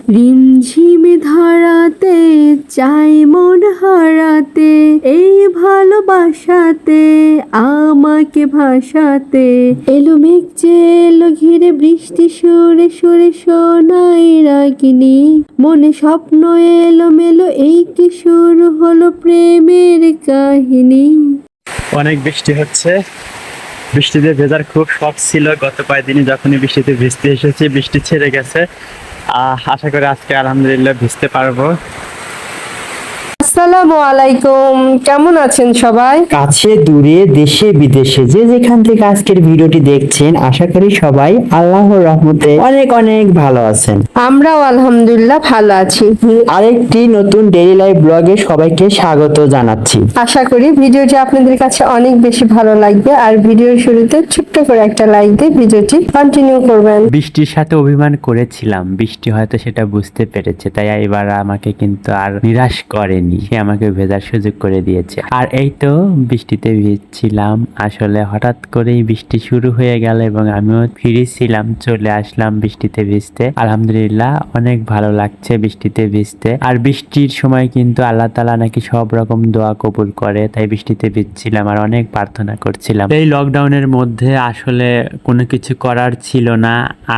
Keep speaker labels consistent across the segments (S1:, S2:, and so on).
S1: রিমঝিমে ধরাতে চাই মন হারাতে, এই ভালোবাসাতে আমাকে ভাসাতে। এলো মেঘ যে এলো ঘিরে বৃষ্টি সুরে সুরে শোনাই রাগিনী, মনে স্বপ্ন এলো মেলো, এই কি শুরু হলো প্রেমের কাহিনী।
S2: অনেক বৃষ্টি হচ্ছে, বৃষ্টিতে ভেজার খুব শখ ছিল গত কয়েকদিনই। যখনই বৃষ্টিতে ভিজতে এসেছি বৃষ্টি ছেড়ে গেছে। আশা করি আজকে আলহামদুলিল্লাহ ভিজতে পারবো।
S1: আসসালামু আলাইকুম, কেমন আছেন সবাই?
S3: কাছে দূরে দেশে বিদেশে যে যেখান থেকে আজকের ভিডিওটি দেখছেন, আশা করি সবাই আল্লাহর রহমতে অনেক অনেক ভালো আছেন।
S1: আমরাও আলহামদুলিল্লাহ ভালো আছি।
S3: আরেকটি নতুন ডেইলি লাইফ ব্লগে সবাইকে স্বাগত জানাচ্ছি।
S1: আশা করি ভিডিওটি আপনাদের কাছে অনেক বেশি ভালো লাগবে, আর ভিডিওর শুরুতে ছোট্ট করে একটা লাইক দিয়ে ভিডিওটি কন্টিনিউ করবেন।
S2: বৃষ্টির সাথে অভিমান করেছিলাম, বৃষ্টি হয়তো সেটা বুঝতে পেরেছে, তাই এবার আমাকে কিন্তু আর নিরাশ করেনি, সে আমাকে ভেজার সুযোগ করে দিয়েছে। আর এই তো বৃষ্টিতে ভিজছিলাম, আসলে হঠাৎ করেই বৃষ্টি শুরু হয়ে গেল এবং আমিও ফিরেছিলাম, চলে আসলাম বৃষ্টিতে ভিজতে। আলহামদুলিল্লাহ অনেক ভালো লাগছে বৃষ্টিতে ভিজতে। আর বৃষ্টির সময় কিন্তু আল্লাহ তাআলা নাকি সব রকম দোয়া কবুল করে, তাই বৃষ্টিতে ভিজছিলাম আর অনেক প্রার্থনা করছিলাম। এই লকডাউনের মধ্যে আসলে কোনো কিছু করার ছিল না,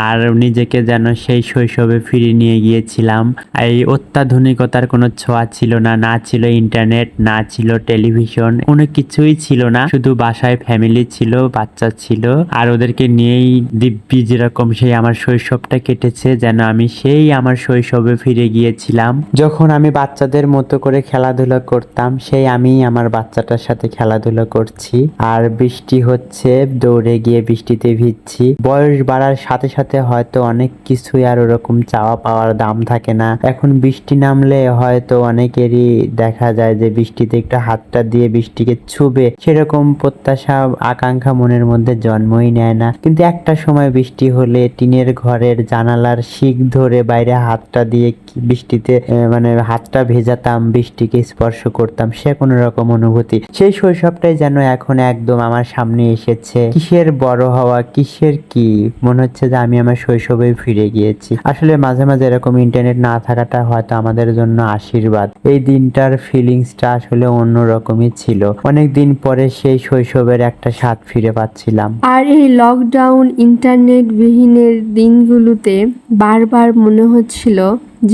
S2: আর নিজেকে যেন সেই শৈশবে ফিরিয়ে নিয়ে গিয়েছিলাম। এই অত্যাধুনিকতার কোনো ছোঁয়া ছিল না, না ছিল ইন্টারনেট, না ছিল টেলিভিশন, কোনো কিছুই ছিল না। শুধু বাসায় ফ্যামিলি ছিল, বাচ্চা ছিল, আর ওদেরকে নিয়েই দিব্যি যেরকম সেই আমার শৈশবটা কেটেছে, যেন আমি সেই আমার শৈশবে ফিরে গিয়েছিলাম। যখন আমি বাচ্চাদের মতো করে খেলাধুলা করতাম, সেই আমি আমার বাচ্চাটার সাথে খেলাধুলা করছি। আর বৃষ্টি হচ্ছে, দৌড়ে গিয়ে বৃষ্টিতে ভিজছি। বয়স বাড়ার সাথে সাথে হয়তো অনেক কিছুই আর ওরকম চাওয়া পাওয়ার দাম থাকে না। এখন বৃষ্টি নামলে হয়তো অনেকেরই দেখা যায় যে বৃষ্টিতে একটু হাতটা দিয়ে বৃষ্টিকে ছুবে, সেরকম প্রত্যাশা আকাঙ্ক্ষা মনের মধ্যে জন্মই নেয় না। কিন্তু একটা সময় বৃষ্টি হলে টিনের ঘরের জানালার শিক ধরে বাইরে হাতটা দিয়ে বৃষ্টিতে মানে হাতটা ভেজাতাম, বৃষ্টিকে স্পর্শ করতাম, সে কোনো রকম অনুভূতি। সেই শৈশবটাই যেন এখন একদম আমার সামনে এসেছে। কিসের বড় হওয়া, কিসের কি, মনে হচ্ছে যে আমি আমার শৈশবে ফিরে গিয়েছি। আসলে মাঝে মাঝে এরকম ইন্টারনেট না থাকাটা হয়তো আমাদের জন্য আশীর্বাদ। এই দিনটার ফিলিংসটা আসলে অন্যরকমই ছিল। অনেক দিন পরে সেই শৈশবের একটা স্বাদ ফিরে পাচ্ছিলাম।
S1: আর এই লকডাউন ইন্টারনেট বিহীনের দিনগুলোতে বারবার মনে হচ্ছিল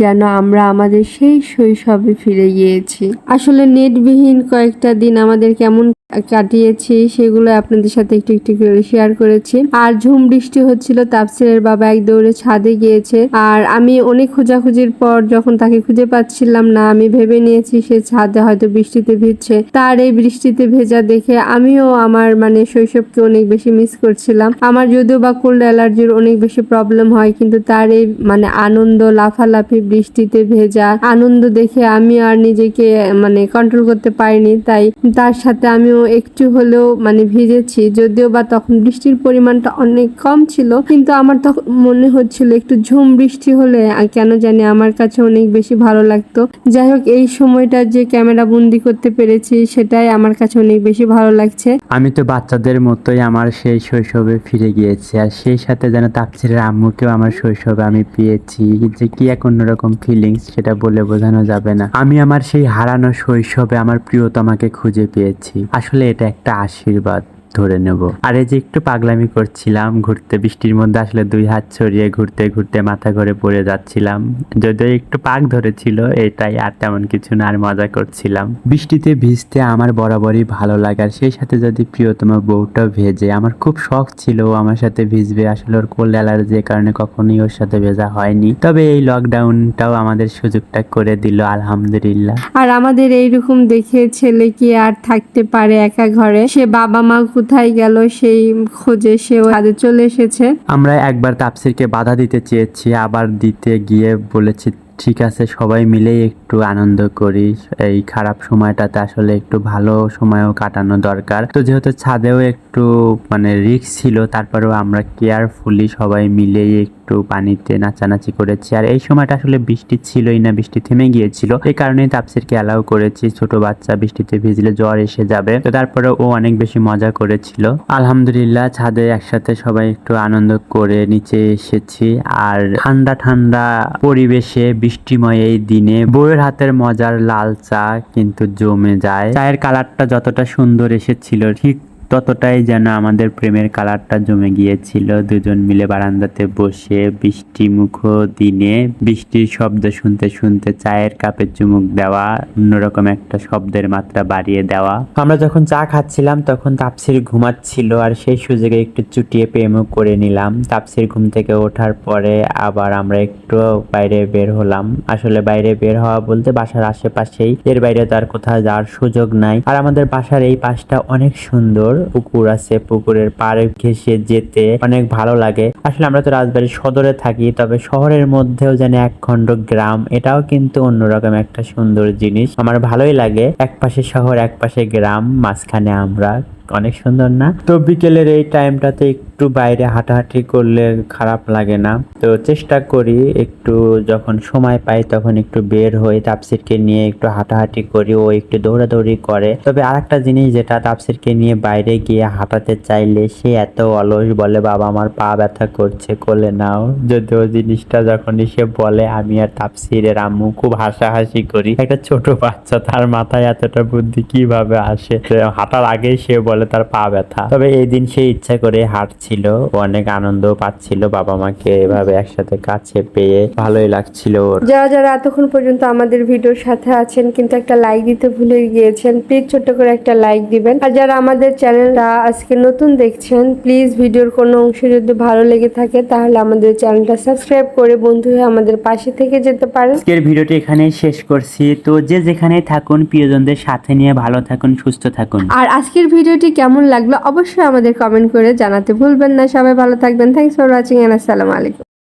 S1: যেন আমরা আমাদের সেই শৈশবে ফিরে গিয়েছি। আসলে নেটবিহীন কয়েকটা দিন আমাদের কেমন কাটিয়েছি সেগুলো আপনাদের সাথে একটু একটু করে শেয়ার করেছি। আর ঝুম বৃষ্টি হচ্ছিল, তাফসিরের বাবা এক দৌড়ে ছাদে গিয়েছে, আর আমি অনেক খোঁজাখুঁজির পর যখন তাকে খুঁজে পাচ্ছিলাম না, আমি ভেবে নিয়েছি সে ছাদে হয়তো বৃষ্টিতে ভিজছে। তার এই বৃষ্টিতে ভেজা দেখে আমিও আমার মানে শৈশবকে অনেক বেশি মিস করছিলাম। আমার যদিও বা কোল্ড অ্যালার্জির অনেক বেশি প্রবলেম হয়, কিন্তু তার এই মানে আনন্দ, লাফালাফি, বৃষ্টিতে ভেজা আনন্দ দেখে আমি আর নিজেকে মানে কন্ট্রোল করতে পারিনি। তাই তার সাথে আমিও একটু হলেও মানে ভিজেছি, যদিও বা তখন বৃষ্টির পরিমাণটা অনেক কম ছিল, কিন্তু আমার তখন মনে হচ্ছিল একটু ঝুম বৃষ্টি হলে কেন জানি আমার কাছে অনেক বেশি ভালো লাগতো। যাই হোক, এই সময়টা যে ক্যামেরা বন্দি করতে পেরেছি সেটাই আমার কাছে অনেক বেশি ভালো লাগছে।
S2: আমি তো বাচ্চাদের মতোই আমার সেই শৈশবে ফিরে গিয়েছি, আর সেই সাথে যেন তাফসিরের আম্মুকেও আমার শৈশবে আমি পেয়েছি, যে কি এক অন্যরকম ফিলিংস সেটা বলে বোঝানো যাবে না। আমি আমার সেই হারানো শৈশবে আমার প্রিয়তমাকে খুঁজে পেয়েছি। আসলে এটা একটা আশীর্বাদ ধরে নেব। আর এই যে একটু পাগলামি করছিলাম ঘুরতে বৃষ্টির মধ্যে, আসলে দুই হাত ছড়িয়ে ঘুরতে ঘুরতে মাথা ঘুরে পড়ে যাচ্ছিলাম, যদিও একটু পাক ধরেছিল, এটাই, আর তেমন কিছু না, আর মজা করছিলাম। বৃষ্টিতে ভিজতে আমার বরাবরই ভালো লাগে, আর সেই সাথে যদি প্রিয়তমা বউটা ভেজে, আমার খুব শখ ছিল ও আমার সাথে ভিজবে। আসলে ওর কোল্ড অ্যালার্জির কারণে কখনোই ওর সাথে ভেজা হয়নি, তবে এই লকডাউনটাও আমাদের সুযোগটা করে দিল, আলহামদুলিল্লাহ।
S1: আর আমাদের এইরকম দেখে ছেলে কি আর থাকতে পারে একা ঘরে? সে বাবা মা কোথায় গেল সেই খোঁজে সেও কাজে চলে এসেছে।
S2: আমরা একবার তাফসিরকে বাধা দিতে চেয়েছি, আবার দিতে গিয়ে বলেছি ঠিক আছে সবাই মিলেই একটু আনন্দ করি, এই খারাপ সময়টাতে আসলে একটু ভালো সময়ও কাটানো দরকার। তো যেহেতু ছাদেও একটু মানে রিস্ক ছিল, তারপরেও আমরা কেয়ারফুলি সবাই মিলেই একটু একটু পানিতে নাচানাচি করেছি। আর এই সময়টা আসলে বৃষ্টি ছিলই না, বৃষ্টি থেমে গিয়েছিল, এই কারণে তাপসিরকে অ্যালাউ করেছি। ছোট বাচ্চা বৃষ্টিতে ভিজলে জ্বর এসে যাবে, তো তারপরে ও অনেক বেশি মজা করেছিল। আলহামদুলিল্লাহ ছাদে একসাথে সবাই একটু আনন্দ করে নিচে এসেছি। আর ঠান্ডা ঠান্ডা পরিবেশে বৃষ্টিময় এই দিনে বউয়ের হাতের মজার লাল চা কিন্তু জমে যায়। চায়ের কালারটা যতটা সুন্দর এসেছিল ঠিক ততটাই যেন আমাদের প্রেমের কালারটা জমে গিয়েছিল। দুজন মিলে বারান্দাতে বসে বৃষ্টি মুখো দিনে বৃষ্টির শব্দ শুনতে শুনতে চায়ের কাপে চুমুক দেওয়া, অন্যরকম একটা শব্দের মাত্রা বাড়িয়ে দেওয়া। আমরা যখন চা খাচ্ছিলাম তখন তাপসির ঘুমাচ্ছিল, আর সেই সুযোগে একটু চুটিয়ে প্রেমও করে নিলাম। তাপসির ঘুম থেকে ওঠার পরে আবার আমরা একটু বাইরে বের হলাম। আসলে বাইরে বের হওয়া বলতে বাসার আশেপাশেই, এর বাইরে তো আর কোথাও যাওয়ার সুযোগ নাই। আর আমাদের বাসার এই পাশটা অনেক সুন্দর, পুকুর আছে, পুকুরের পাড়ে ঘেঁষে যেতে অনেক ভালো লাগে। আসলে আমরা তো রাজবাড়ী সদরে থাকি, তবে শহরের মধ্যেও যেন এক খণ্ড গ্রাম, এটাও কিন্তু অন্যরকম একটা সুন্দর জিনিস। আমার ভালোই লাগে, এক পাশে শহর এক পাশে গ্রাম, মাঝখানে আমরা, অনেক সুন্দর না? তো বিকেলের এই টাইমটাতে একটু বাইরে হাঁটাহাঁটি করলে খারাপ লাগে না। তো চেষ্টা করি একটু যখন সময় পাই তখন একটু বের হই, তাপসিরকে নিয়ে একটু হাঁটাহাঁটি করি, ও একটু দৌড়াদৌড়ি করে। তবে আরেকটা জিনিস যেটা, তাপসিরকে নিয়ে বাইরে গিয়ে হাঁটাতে চাইলে সে এত অলস, বলে বাবা আমার পা ব্যথা করছে, কোলে নাও। যদিও জিনিসটা যখনই সে বলে আমি আর তাপসিরের আম্মু খুব হাসাহাসি করি। একটা ছোট বাচ্চা, তার মাথায় এতটা বুদ্ধি কিভাবে আসে? হাঁটার আগেই সে বলে তার পা ব্যথা। তবে এই দিন সে ইচ্ছা করে হাঁটছিল, অনেক আনন্দ পাচ্ছিল বাবা মাকে এভাবে একসাথে কাছে পেয়ে, ভালোই লাগছিল ওর।
S1: যারা যারা এতক্ষণ পর্যন্ত আমাদের ভিডিওর সাথে আছেন কিন্তু একটা লাইক দিতে ভুলে গিয়েছেন, প্লিজ ছোট্ট করে একটা লাইক দিবেন। আর যারা আমাদের চ্যানেলটা আজকে নতুন দেখছেন, প্লিজ ভিডিওর কোনো অংশ যদি ভালো লেগে থাকে তাহলে আমাদের চ্যানেলটা সাবস্ক্রাইব করে বন্ধু হয়ে আমাদের পাশে থেকে যেতে পারেন।
S2: আজকের ভিডিওটি এখানেই শেষ করছি। তো যে যেখানে থাকুন প্রিয়জনদের সাথে নিয়ে ভালো থাকুন, সুস্থ থাকুন।
S1: আর আজকের ভিডিওটি কেমন লাগলো অবশ্যই আমাদের কমেন্ট করে জানাতে ভুলবেন না। সবাই ভালো থাকবেন। থ্যাংকস ফর ওয়াচিং এন্ড আসসালামু আলাইকুম।